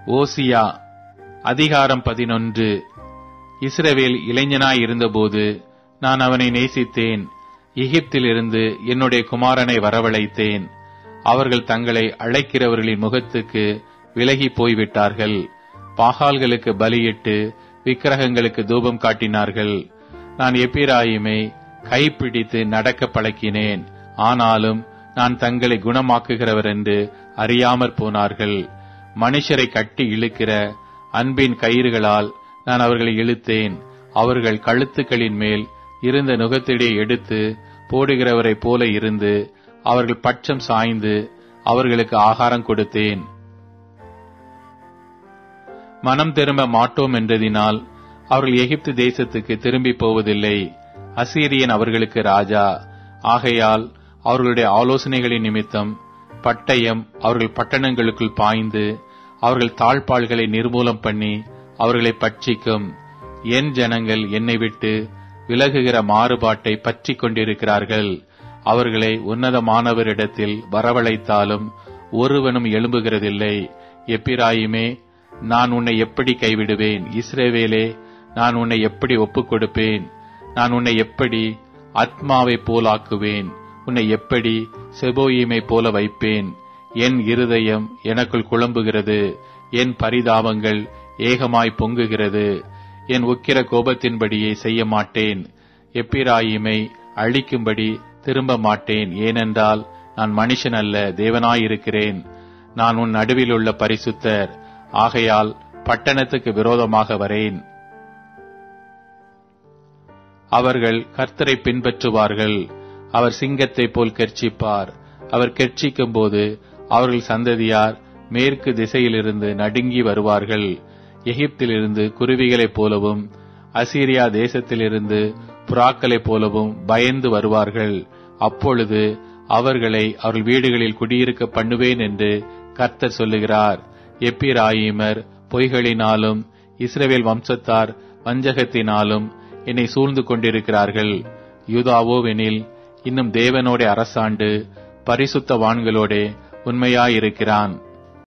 ஓசியா அதிகாரம் 11. இஸ்ரவேல் இளைஞனாய் இருந்தபோது நான் அவனை நேசித்தேன். எகிப்திலிருந்து என்னுடைய குமாரனை வரவழைத்தேன். அவர்கள் தங்களை அழைக்கிறவர்களின் முகத்துக்கு விலகி போய்விட்டார்கள். பாகால்களுக்கு பலியிட்டு விக்கிரகங்களுக்கு தூபம் காட்டினார்கள். நான் எப்பிராயிமை கைப்பிடித்து நடக்க பழக்கினேன். ஆனாலும் நான் தங்களை குணமாக்குகிறவர் என்று அறியாமற் போனார்கள். மனுஷரை கட்டி இழுக்கிற அன்பின் கயிறுகளால் நான் அவர்களை இழுத்தேன். அவர்கள் கழுத்துக்களின் மேல் இருந்த நுகத்திடையே எடுத்து போடுகிறவரை போல இருந்து அவர்கள் பட்சம் சாய்ந்து அவர்களுக்கு ஆகாரம் கொடுத்தேன். மனம் திரும்ப மாட்டோம் என்றதினால் அவர்கள் எகிப்து தேசத்துக்கு திரும்பி போவதில்லை. அசீரியன் அவர்களுக்கு ராஜா. ஆகையால் அவர்களுடைய ஆலோசனைகளின் நிமித்தம் பட்டயம் அவர்கள் பட்டணங்களுக்குள் பாய்ந்து அவர்கள் தாழ்பாள்களை நிர்மூலம் பண்ணி அவர்களை பட்சிக்கும். என் ஜனங்கள் என்னை விட்டு விலகுகிற மாறுபாட்டை பற்றி கொண்டிருக்கிறார்கள். அவர்களை உன்னதமானவரிடத்தில் வரவழைத்தாலும் ஒருவனும் எழும்புகிறதில்லை. எப்பிராயிமே, நான் உன்னை எப்படி கைவிடுவேன்? இஸ்ரவேலே, நான் உன்னை எப்படி ஒப்புக் கொடுப்பேன்? நான் உன்னை எப்படி ஆத்மாவை போலாக்குவேன்? உன்னை எப்படி செபோயிமை போல வைப்பேன்? என் இருதயம் எனக்குள் குழம்புகிறது. என் பரிதாபங்கள் ஏகமாய் பொங்குகிறது. என் உக்கிர கோபத்தின்படியே செய்ய மாட்டேன். எப்பிராயிமை அழிக்கும்படி திரும்ப மாட்டேன். ஏனென்றால் நான் மனுஷன் அல்ல, தேவனாயிருக்கிறேன். நான் உன் நடுவில் உள்ள பரிசுத்தர். ஆகையால் பட்டணத்துக்கு விரோதமாக வரேன். அவர்கள் கர்த்தரை பின்பற்றுவார்கள். அவர் சிங்கத்தைப் போல் கெர்ச்சிப்பார். அவர் கெர்ச்சிக்கும் போது அவர்கள் சந்ததியார் மேற்கு திசையிலிருந்து நடுங்கி வருவார்கள். எகிப்திலிருந்து குருவிகளைப் போலவும் அசீரியா தேசத்திலிருந்து புறாக்களைப் போலவும் பயந்து வருவார்கள். அப்பொழுது அவர்களை அவர்கள் வீடுகளில் குடியிருக்க பண்ணுவேன் என்று கர்த்தர் சொல்லுகிறார். எப்பிராயிமர் பொய்களினாலும் இஸ்ரவேல் வம்சத்தார் வஞ்சகத்தினாலும் என்னை சூழ்ந்து கொண்டிருக்கிறார்கள். யூதாவோவெனில் இன்னும் தேவனோட அரசாண்டு பரிசுத்தவான்களோட உண்மையாயிருக்கிறான்.